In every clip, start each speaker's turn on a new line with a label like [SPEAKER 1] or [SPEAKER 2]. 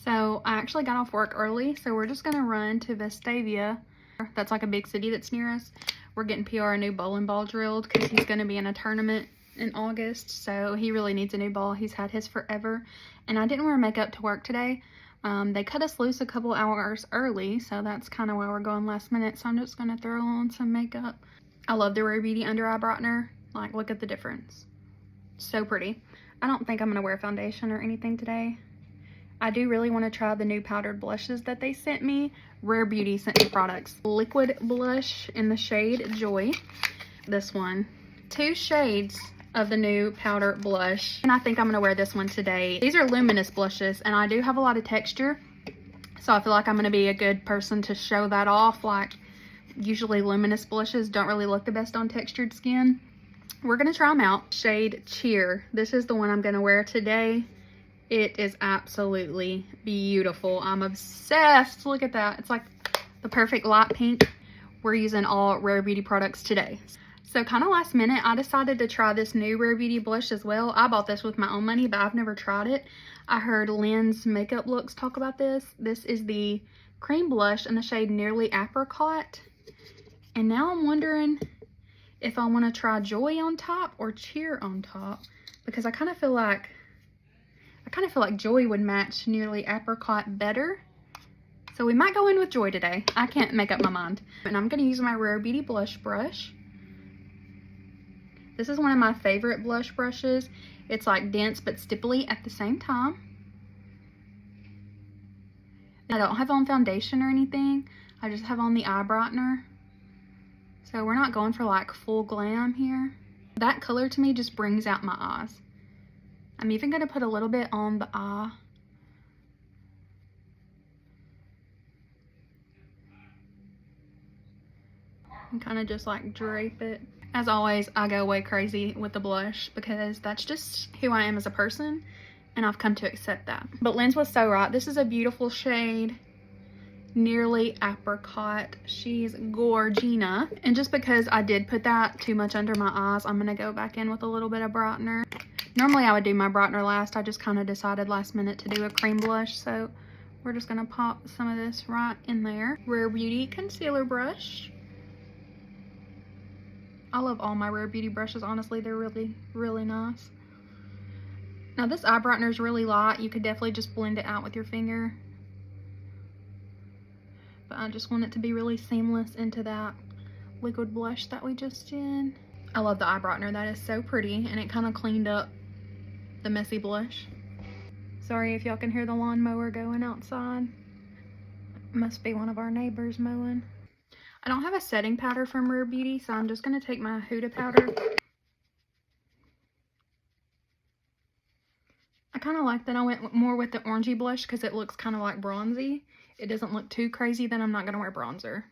[SPEAKER 1] So I actually got off work early, so we're just gonna run to Vestavia. That's like a big city that's near us. We're getting PR a new bowling ball drilled because he's gonna be in a tournament in August, so he really needs a new ball. He's had his forever. And I didn't wear makeup to work today. They cut us loose a couple hours early, so that's kind of why we're going last minute. So I'm just gonna throw on some makeup. I love the Rare Beauty under eye brightener. Like, look at the difference. So pretty. I don't think I'm gonna wear foundation or anything today. I do really want to try the new powdered blushes that they sent me. Rare Beauty sent me products. Liquid blush in the shade Joy. This one. 2 shades of the new powder blush. And I think I'm going to wear this one today. These are luminous blushes, and I do have a lot of texture. So I feel like I'm going to be a good person to show that off. Like, usually luminous blushes don't really look the best on textured skin. We're going to try them out. Shade Cheer. This is the one I'm going to wear today. It is absolutely beautiful. I'm obsessed. Look at that. It's like the perfect light pink. We're using all Rare Beauty products today. So kind of last minute, I decided to try this new Rare Beauty blush as well. I bought this with my own money, but I've never tried it. I heard Lynn's Makeup Looks talk about this. This is the cream blush in the shade Nearly Apricot. And now I'm wondering if I want to try Joy on top or Cheer on top, because I kind of feel like Joy would match Nearly Apricot better. So we might go in with Joy today. I can't make up my mind. And I'm going to use my Rare Beauty blush brush. This is one of my favorite blush brushes. It's like dense but stipply at the same time. I don't have on foundation or anything. I just have on the eye brightener. So we're not going for like full glam here. That color to me just brings out my eyes. I'm even going to put a little bit on the eye. And kind of just like drape it. As always, I go way crazy with the blush because that's just who I am as a person, and I've come to accept that. But Lynn's was so right. This is a beautiful shade. Nearly Apricot. She's gorgina. And just because I did put that too much under my eyes, I'm going to go back in with a little bit of brightener. Normally I would do my brightener last. I just kind of decided last minute to do a cream blush, so we're just going to pop some of this right in there. Rare Beauty concealer brush. I love all my Rare Beauty brushes, honestly. They're really, really nice. Now this eye brightener is really light. You could definitely just blend it out with your finger. But I just want it to be really seamless into that liquid blush that we just did. I love the eye brightener. That is so pretty, and it kind of cleaned up the messy blush. Sorry if y'all can hear the lawnmower going outside. Must be one of our neighbors mowing. I don't have a setting powder from Rare Beauty, so I'm just going to take my Huda powder. I kind of like that I went more with the orangey blush because it looks kind of like bronzy. It doesn't look too crazy, then I'm not going to wear bronzer.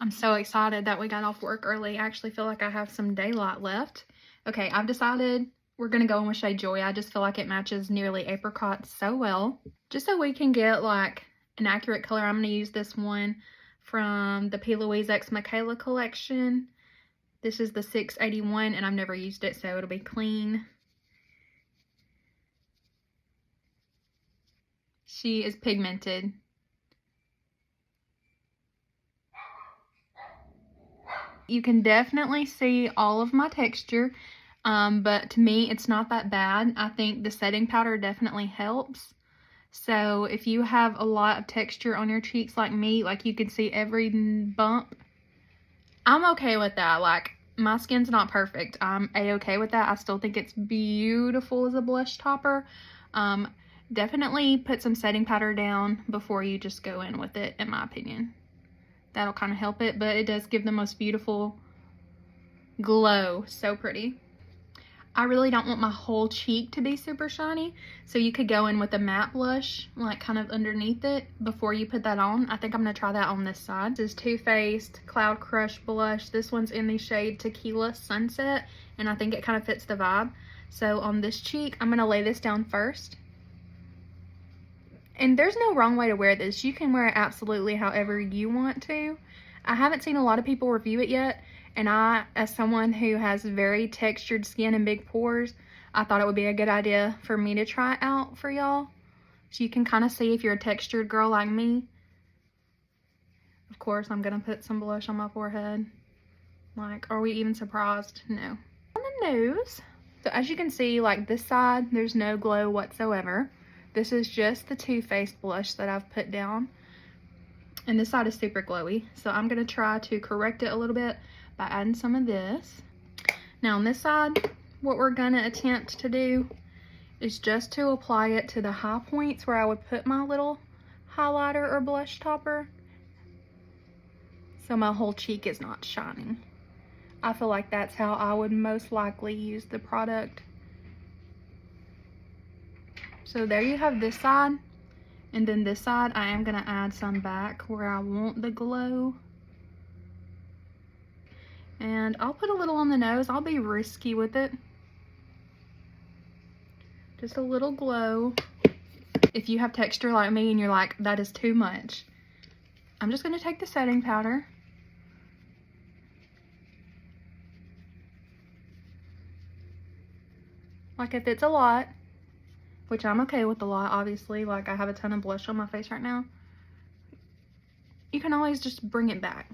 [SPEAKER 1] I'm so excited that we got off work early. I actually feel like I have some daylight left. Okay, I've decided we're going to go in with shade Joy. I just feel like it matches Nearly Apricot so well. Just so we can get like an accurate color, I'm going to use this one from the P. Louise X Michaela collection. This is the 681, and I've never used it, so it'll be clean. She is pigmented. You can definitely see all of my texture, but to me, it's not that bad. I think the setting powder definitely helps. So if you have a lot of texture on your cheeks like me, like you can see every bump, I'm okay with that. Like, my skin's not perfect. I'm a-okay with that. I still think it's beautiful as a blush topper. Definitely put some setting powder down before you just go in with it, in my opinion. That'll kind of help it, but it does give the most beautiful glow. So pretty. I really don't want my whole cheek to be super shiny, so you could go in with a matte blush, like kind of underneath it before you put that on. I think I'm going to try that on this side. This is Too Faced Cloud Crush blush. This one's in the shade Tequila Sunset, and I think it kind of fits the vibe. So on this cheek, I'm going to lay this down first. And there's no wrong way to wear this. You can wear it absolutely however you want to. I haven't seen a lot of people review it yet, and I, as someone who has very textured skin and big pores, I thought it would be a good idea for me to try it out for y'all. So you can kind of see if you're a textured girl like me. Of course, I'm going to put some blush on my forehead. Like, are we even surprised? No. On the nose. So as you can see, like this side, there's no glow whatsoever. This is just the Too Faced blush that I've put down. And this side is super glowy. So I'm going to try to correct it a little bit by adding some of this. Now on this side, what we're going to attempt to do is just to apply it to the high points where I would put my little highlighter or blush topper. So my whole cheek is not shining. I feel like that's how I would most likely use the product. So there you have this side. And then this side, I am going to add some back where I want the glow. And I'll put a little on the nose. I'll be risky with it. Just a little glow. If you have texture like me and you're like, that is too much, I'm just going to take the setting powder. Like if it's a lot, which I'm okay with a lot, obviously, like I have a ton of blush on my face right now, you can always just bring it back.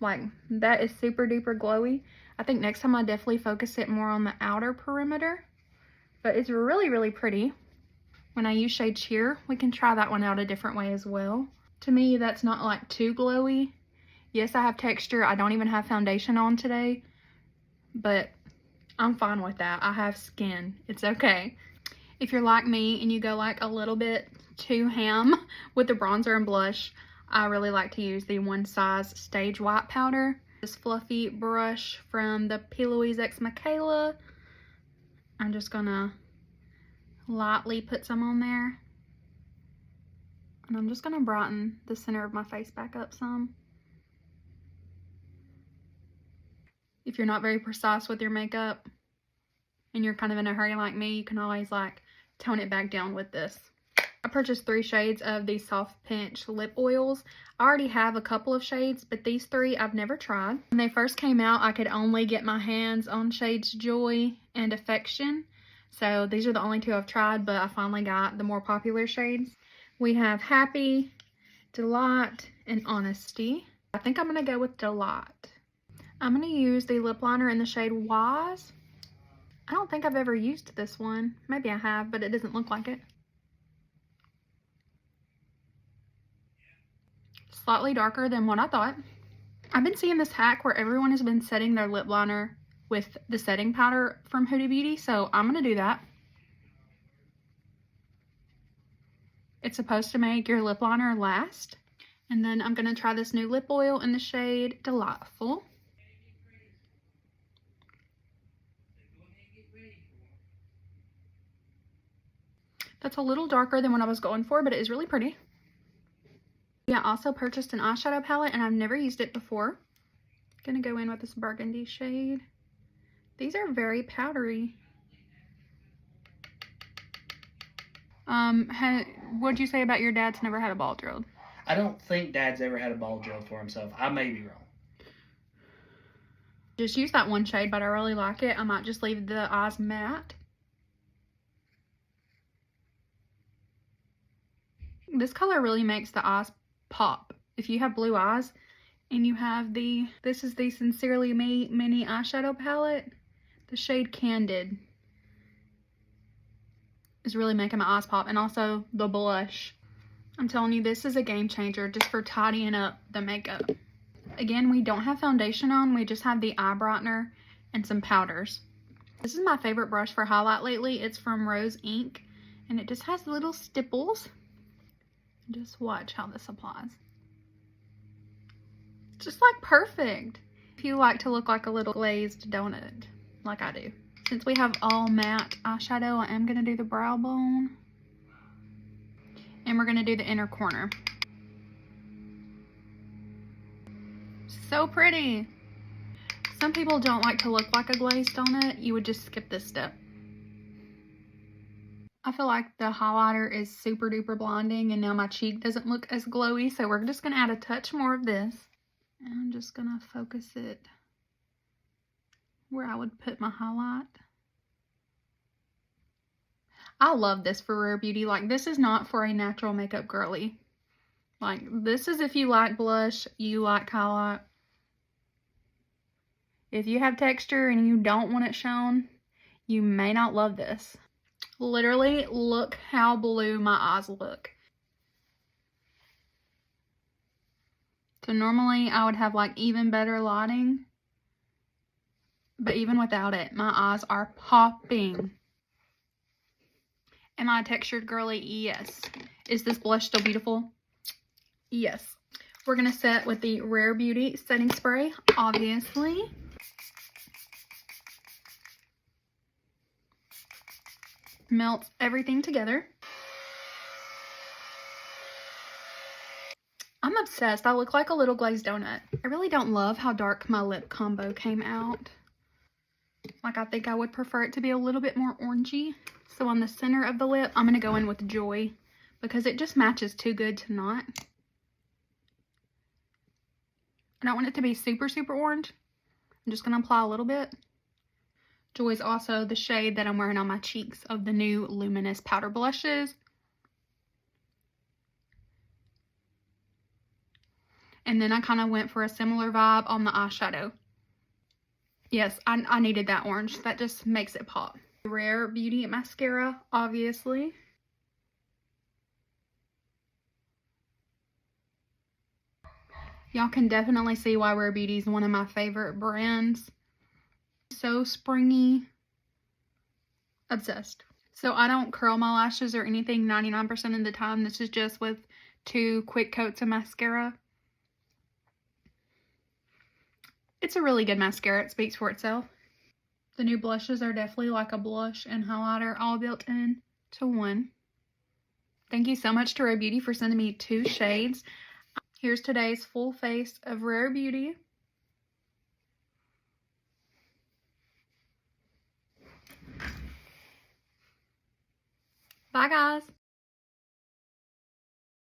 [SPEAKER 1] Like, that is super duper glowy. I think next time I definitely focus it more on the outer perimeter, but it's really, really pretty. When I use shade Cheer, we can try that one out a different way as well. To me, that's not like too glowy. Yes, I have texture. I don't even have foundation on today, but I'm fine with that. I have skin. It's okay. If you're like me and you go like a little bit too ham with the bronzer and blush, I really like to use the One Size Stage White powder. This fluffy brush from the P. Louise X Michaela. I'm just gonna lightly put some on there. And I'm just gonna brighten the center of my face back up some. If you're not very precise with your makeup and you're kind of in a hurry like me, you can always like tone it back down with this. I purchased 3 shades of these Soft Pinch lip oils. I already have a couple of shades, but these 3 I've never tried. When they first came out, I could only get my hands on shades Joy and Affection. So these are the only 2 I've tried, but I finally got the more popular shades. We have Happy, Delight, and Honesty. I think I'm going to go with Delight. I'm going to use the lip liner in the shade Wise. I don't think I've ever used this one. Maybe I have, but it doesn't look like it. Slightly darker than what I thought. I've been seeing this hack where everyone has been setting their lip liner with the setting powder from Huda Beauty, so I'm going to do that. It's supposed to make your lip liner last. And then I'm going to try this new lip oil in the shade Delightful. That's a little darker than what I was going for, but it is really pretty. Yeah, I also purchased an eyeshadow palette, and I've never used it before. Gonna go in with this burgundy shade. These are very powdery. What'd you say about your dad's never had a ball drilled?
[SPEAKER 2] I don't think Dad's ever had a ball drilled for himself. I may be wrong.
[SPEAKER 1] Just use that one shade, but I really like it. I might just leave the eyes matte. This color really makes the eyes pop. If you have blue eyes and you have this is the Sincerely Me mini eyeshadow palette, the shade Candid is really making my eyes pop. And also the blush. I'm telling you, this is a game changer just for tidying up the makeup. Again, we don't have foundation on. We just have the eye brightener and some powders. This is my favorite brush for highlight lately. It's from Rose Inc. And it just has little stipples. Just watch how this applies. Just like perfect. If you like to look like a little glazed donut, like I do. Since we have all matte eyeshadow, I am going to do the brow bone. And we're going to do the inner corner. So pretty. Some people don't like to look like a glazed donut. You would just skip this step. I feel like the highlighter is super duper blinding, and now my cheek doesn't look as glowy, so we're just going to add a touch more of this. And I'm just going to focus it where I would put my highlight. I love this for Rare Beauty. Like, this is not for a natural makeup girly. Like, this is if you like blush, you like highlight. If you have texture and you don't want it shown, you may not love this. Literally, look how blue my eyes look. So normally I would have like even better lighting, but even without it, my eyes are popping. Am I a textured girly? Yes. Is this blush still beautiful? Yes. We're going to set with the Rare Beauty setting spray, obviously. Melts everything together. I'm obsessed. I look like a little glazed donut. I really don't love how dark my lip combo came out. Like, I think I would prefer it to be a little bit more orangey. So on the center of the lip, I'm going to go in with Joy because it just matches too good to not. I don't want it to be super, super orange. I'm just going to apply a little bit. Joy is also the shade that I'm wearing on my cheeks of the new Luminous Powder Blushes. And then I kind of went for a similar vibe on the eyeshadow. Yes, I needed that orange. That just makes it pop. Rare Beauty mascara, obviously. Y'all can definitely see why Rare Beauty is one of my favorite brands. So springy. Obsessed. So I don't curl my lashes or anything 99% of the time. This is just with 2 quick coats of mascara. It's a really good mascara. It speaks for itself. The new blushes are definitely like a blush and highlighter all built in to one. Thank you so much to Rare Beauty for sending me 2 shades. Here's today's full face of Rare Beauty. Bye, guys.